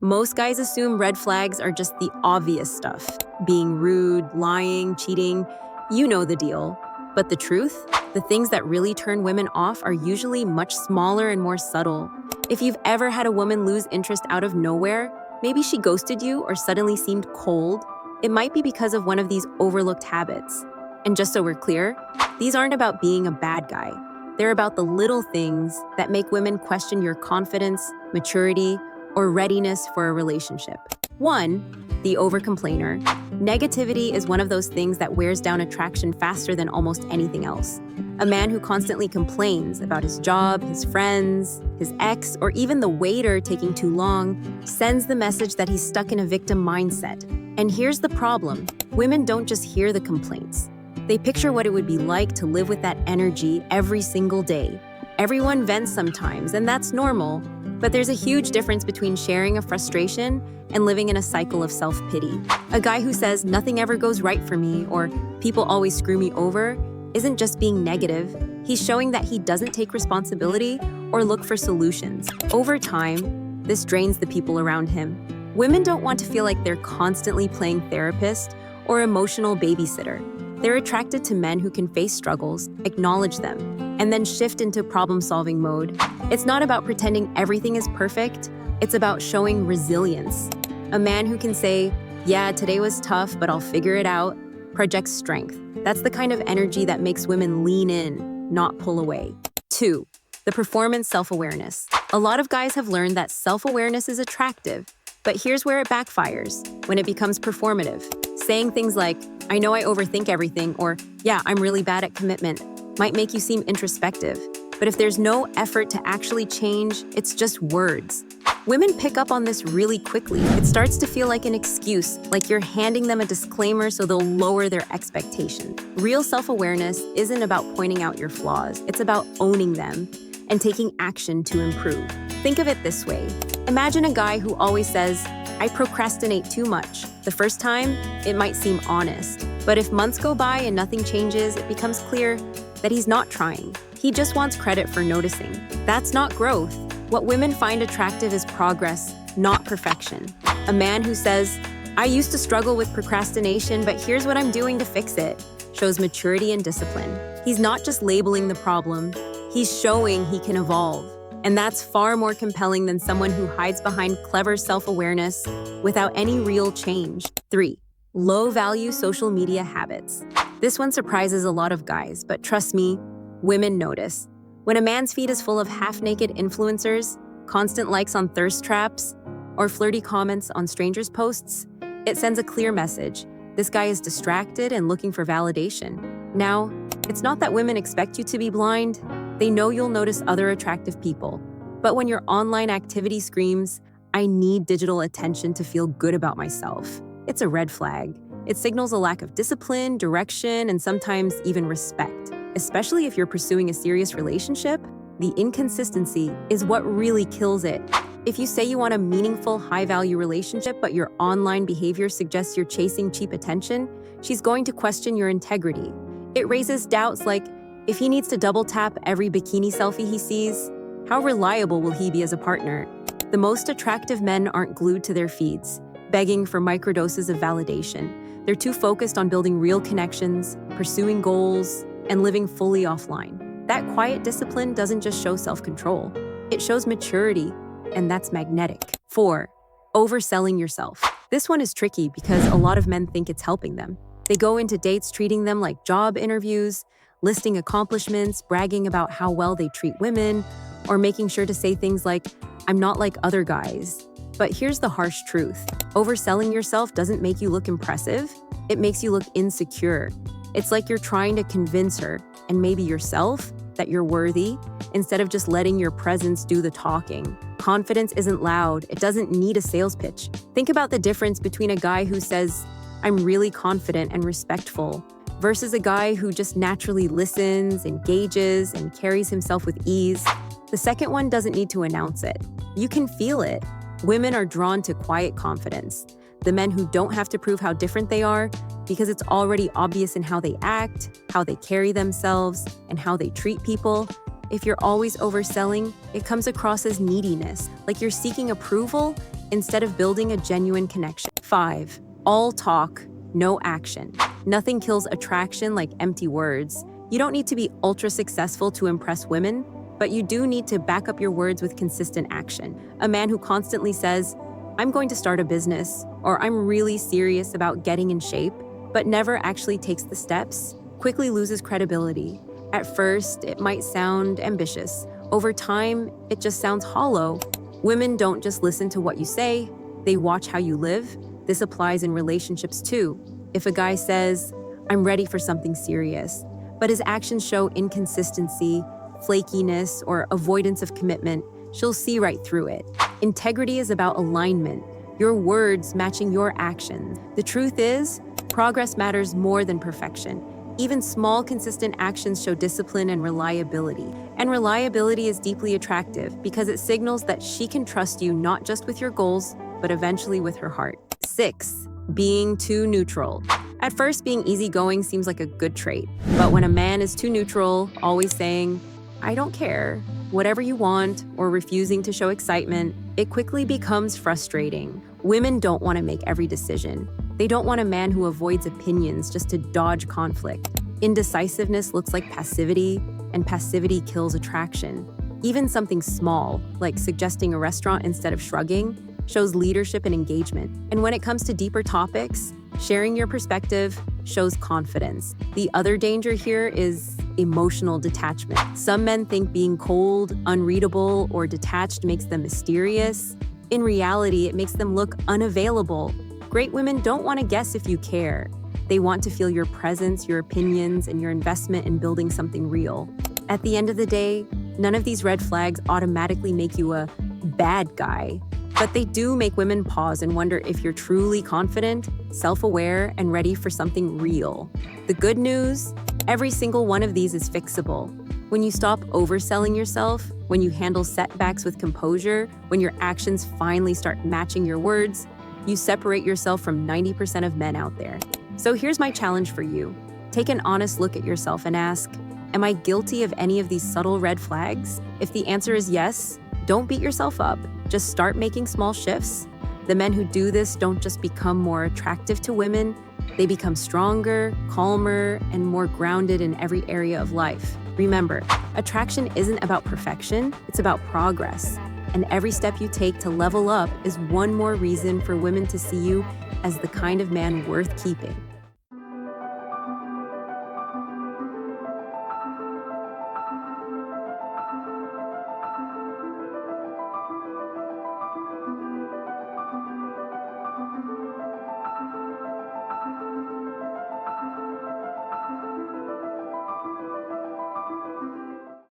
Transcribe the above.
Most guys assume red flags are just the obvious stuff. Being rude, lying, cheating, you know the deal. But the truth? The things that really turn women off are usually much smaller and more subtle. If you've ever had a woman lose interest out of nowhere, maybe she ghosted you or suddenly seemed cold, it might be because of one of these overlooked habits. And just so we're clear, these aren't about being a bad guy. They're about the little things that make women question your confidence, maturity, or readiness for a relationship. 1. The overcomplainer. Negativity is one of those things that wears down attraction faster than almost anything else. A man who constantly complains about his job, his friends, his ex, or even the waiter taking too long sends the message that he's stuck in a victim mindset. And here's the problem. Women don't just hear the complaints. They picture what it would be like to live with that energy every single day. Everyone vents sometimes, and that's normal. But there's a huge difference between sharing a frustration and living in a cycle of self-pity. A guy who says nothing ever goes right for me or people always screw me over isn't just being negative. He's showing that he doesn't take responsibility or look for solutions. Over time, this drains the people around him. Women don't want to feel like they're constantly playing therapist or emotional babysitter. They're attracted to men who can face struggles, acknowledge them, and then shift into problem-solving mode. It's not about pretending everything is perfect, it's about showing resilience. A man who can say, yeah, today was tough, but I'll figure it out, projects strength. That's the kind of energy that makes women lean in, not pull away. 2. The performance self-awareness. A lot of guys have learned that self-awareness is attractive, but here's where it backfires, when it becomes performative. Saying things like, I know I overthink everything, or yeah, I'm really bad at commitment, might make you seem introspective. But if there's no effort to actually change, it's just words. Women pick up on this really quickly. It starts to feel like an excuse, like you're handing them a disclaimer so they'll lower their expectations. Real self-awareness isn't about pointing out your flaws. It's about owning them and taking action to improve. Think of it this way. Imagine a guy who always says, I procrastinate too much. The first time, it might seem honest. But if months go by and nothing changes, it becomes clear that he's not trying. He just wants credit for noticing. That's not growth. What women find attractive is progress, not perfection. A man who says, I used to struggle with procrastination, but here's what I'm doing to fix it, shows maturity and discipline. He's not just labeling the problem, he's showing he can evolve. And that's far more compelling than someone who hides behind clever self-awareness without any real change. 3. Low-value social media habits. This one surprises a lot of guys, but trust me, women notice. When a man's feed is full of half-naked influencers, constant likes on thirst traps, or flirty comments on strangers' posts, it sends a clear message. This guy is distracted and looking for validation. Now, it's not that women expect you to be blind. They know you'll notice other attractive people. But when your online activity screams, I need digital attention to feel good about myself, it's a red flag. It signals a lack of discipline, direction, and sometimes even respect. Especially if you're pursuing a serious relationship, the inconsistency is what really kills it. If you say you want a meaningful, high-value relationship, but your online behavior suggests you're chasing cheap attention, she's going to question your integrity. It raises doubts like, if he needs to double-tap every bikini selfie he sees, how reliable will he be as a partner? The most attractive men aren't glued to their feeds, begging for microdoses of validation. They're too focused on building real connections, pursuing goals, and living fully offline. That quiet discipline doesn't just show self-control. It shows maturity, and that's magnetic. 4. Overselling yourself. This one is tricky because a lot of men think it's helping them. They go into dates treating them like job interviews, listing accomplishments, bragging about how well they treat women, or making sure to say things like, I'm not like other guys. But here's the harsh truth. Overselling yourself doesn't make you look impressive. It makes you look insecure. It's like you're trying to convince her, and maybe yourself, that you're worthy, instead of just letting your presence do the talking. Confidence isn't loud. It doesn't need a sales pitch. Think about the difference between a guy who says, I'm really confident and respectful, versus a guy who just naturally listens, engages, and carries himself with ease. The second one doesn't need to announce it. You can feel it. Women are drawn to quiet confidence. The men who don't have to prove how different they are, because it's already obvious in how they act, how they carry themselves, and how they treat people. If you're always overselling, it comes across as neediness, like you're seeking approval instead of building a genuine connection. 5. All talk, no action. Nothing kills attraction like empty words. You don't need to be ultra successful to impress women, but you do need to back up your words with consistent action. A man who constantly says, "I'm going to start a business," or "I'm really serious about getting in shape," but never actually takes the steps, quickly loses credibility. At first, it might sound ambitious. Over time, it just sounds hollow. Women don't just listen to what you say, they watch how you live. This applies in relationships too. If a guy says, "I'm ready for something serious," but his actions show inconsistency, flakiness, or avoidance of commitment, she'll see right through it. Integrity is about alignment, your words matching your actions. The truth is, progress matters more than perfection. Even small, consistent actions show discipline and reliability. And reliability is deeply attractive because it signals that she can trust you not just with your goals, but eventually with her heart. 6. Being too neutral. At first, being easygoing seems like a good trait. But when a man is too neutral, always saying, "I don't care," whatever you want, or refusing to show excitement, it quickly becomes frustrating. Women don't want to make every decision. They don't want a man who avoids opinions just to dodge conflict. Indecisiveness looks like passivity, and passivity kills attraction. Even something small, like suggesting a restaurant instead of shrugging, shows leadership and engagement. And when it comes to deeper topics, sharing your perspective shows confidence. The other danger here is emotional detachment. Some men think being cold, unreadable, or detached makes them mysterious. In reality, it makes them look unavailable. Great women don't want to guess if you care. They want to feel your presence, your opinions, and your investment in building something real. At the end of the day, none of these red flags automatically make you a bad guy, but they do make women pause and wonder if you're truly confident, self-aware, and ready for something real. The good news? Every single one of these is fixable. When you stop overselling yourself, when you handle setbacks with composure, when your actions finally start matching your words, you separate yourself from 90% of men out there. So here's my challenge for you. Take an honest look at yourself and ask, am I guilty of any of these subtle red flags? If the answer is yes, don't beat yourself up. Just start making small shifts. The men who do this don't just become more attractive to women, they become stronger, calmer, and more grounded in every area of life. Remember, attraction isn't about perfection, it's about progress. And every step you take to level up is one more reason for women to see you as the kind of man worth keeping.